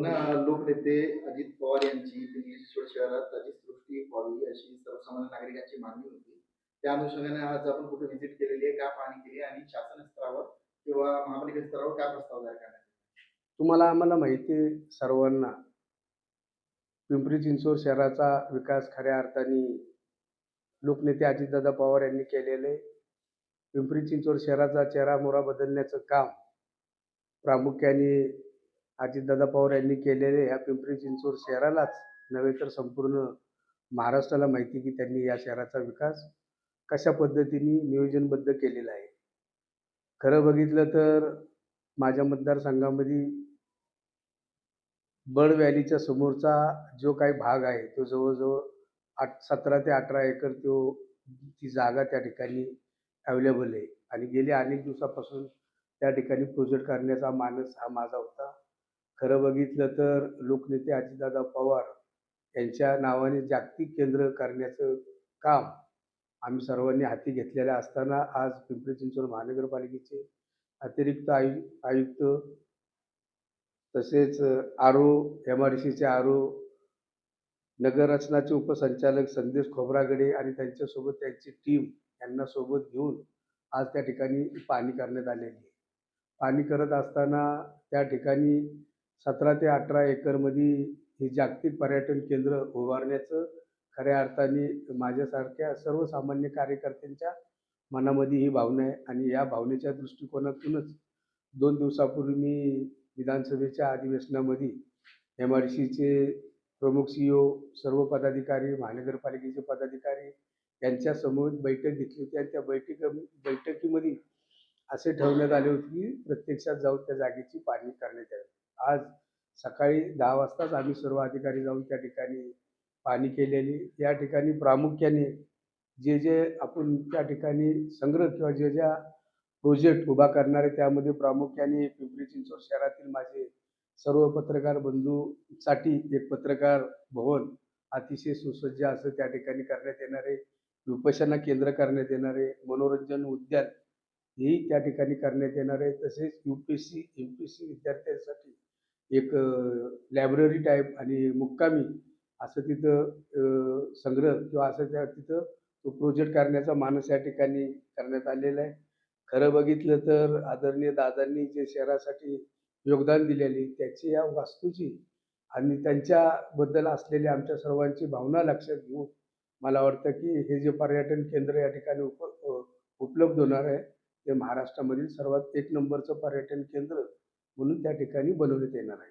त्यांना लोकनेते अजित पवार यांची पिंपरी चिंचवड शहरात अधिक सृष्टी व्हावी अशी सर्वसामान्य नागरिकांची मागणी होती. त्या अनुषंगाने आज आपण कुठे व्हिजिट केलेली आहे, का पाहणी केली आणि शासन स्तरावर किंवा महापालिका स्तरावर काय प्रस्ताव तयार करण्यात तुम्हाला आम्हाला माहिती आहे सर्वांना, पिंपरी चिंचवड शहराचा विकास खऱ्या अर्थाने लोकनेते अजितदादा पवार यांनी केलेले. पिंपरी चिंचवड शहराचा चेहरामोहरा बदलण्याचं काम प्रामुख्याने अजितदादा पवार यांनी केलेले. ह्या पिंपरी चिंचवड शहरालाच नव्हे तर संपूर्ण महाराष्ट्राला माहिती की त्यांनी या शहराचा विकास कशा पद्धतीने नियोजनबद्ध केलेला आहे. खरं बघितलं तर माझ्या मतदारसंघामध्ये बर्ड व्हॅलीच्या समोरचा जो काही भाग आहे तो जवळजवळ 17 ते 18 एकर ती जागा त्या ठिकाणी अवेलेबल आहे आणि गेल्या अनेक दिवसापासून त्या ठिकाणी प्रोजेक्ट करण्याचा मानस हा माझा होता. खरं बघितलं तर लोकनेते अजितदादा पवार यांच्या नावाने जागतिक केंद्र करण्याचं काम आम्ही सर्वांनी हाती घेतलेलं असताना आज पिंपरी चिंचवड महानगरपालिकेचे अतिरिक्त आयुक्त तसेच MRDCचे नगररचनाचे उपसंचालक संदेश खोब्रागडे आणि त्यांच्यासोबत त्यांची टीम यांना सोबत घेऊन आज त्या ठिकाणी पाहणी करण्यात आलेली आहे. पाहणी करत असताना त्या ठिकाणी 17 ते 18 एकरमध्ये हे जागतिक पर्यटन केंद्र उभारण्याचं खऱ्या अर्थाने माझ्यासारख्या सर्वसामान्य कार्यकर्त्यांच्या मनामध्ये ही भावना आहे आणि या भावनेच्या दृष्टिकोनातूनच 2 दिवसापूर्वी मी विधानसभेच्या अधिवेशनामध्ये MRDCचे प्रमुख CEO, सर्व पदाधिकारी, महानगरपालिकेचे पदाधिकारी यांच्यासमोर बैठक घेतली होती आणि त्या बैठकीमध्ये असे ठरवण्यात आले होते की प्रत्यक्षात जाऊन त्या जागेची पाहणी करण्यात यावी. आज सकाळी 10 वाजताच आम्ही सर्व अधिकारी जाऊन त्या ठिकाणी पाहणी केलेली. या ठिकाणी प्रामुख्याने जे आपण त्या ठिकाणी संग्रह किंवा ज्या प्रोजेक्ट उभा करणार आहे त्यामध्ये प्रामुख्याने पिंपरी चिंचवड शहरातील माझे सर्व पत्रकार बंधूसाठी एक पत्रकार भवन अतिशय सुसज्ज असं त्या ठिकाणी करण्यात येणार आहे. विपश्यना केंद्र करण्यात येणार आहे. मनोरंजन उद्यान हेही त्या ठिकाणी करण्यात येणार आहे. तसेच UPSC MPSC विद्यार्थ्यांसाठी एक लायब्ररी टाईप आणि मुक्कामी असं तिथं संग्रह किंवा असं तिथं तो प्रोजेक्ट करण्याचा मानस या ठिकाणी करण्यात आलेला आहे. खरं बघितलं तर आदरणीय दादांनी जे शहरासाठी योगदान दिलेले त्याची या वास्तूची आणि त्यांच्याबद्दल असलेली आमच्या सर्वांची भावना लक्षात घेऊन मला वाटतं की हे जे पर्यटन केंद्र या ठिकाणी उपलब्ध होणार आहे ते महाराष्ट्रामधील सर्वात 1 नंबरचं पर्यटन केंद्र म्हणून त्या ठिकाणी बनवण्यात येणार आहे.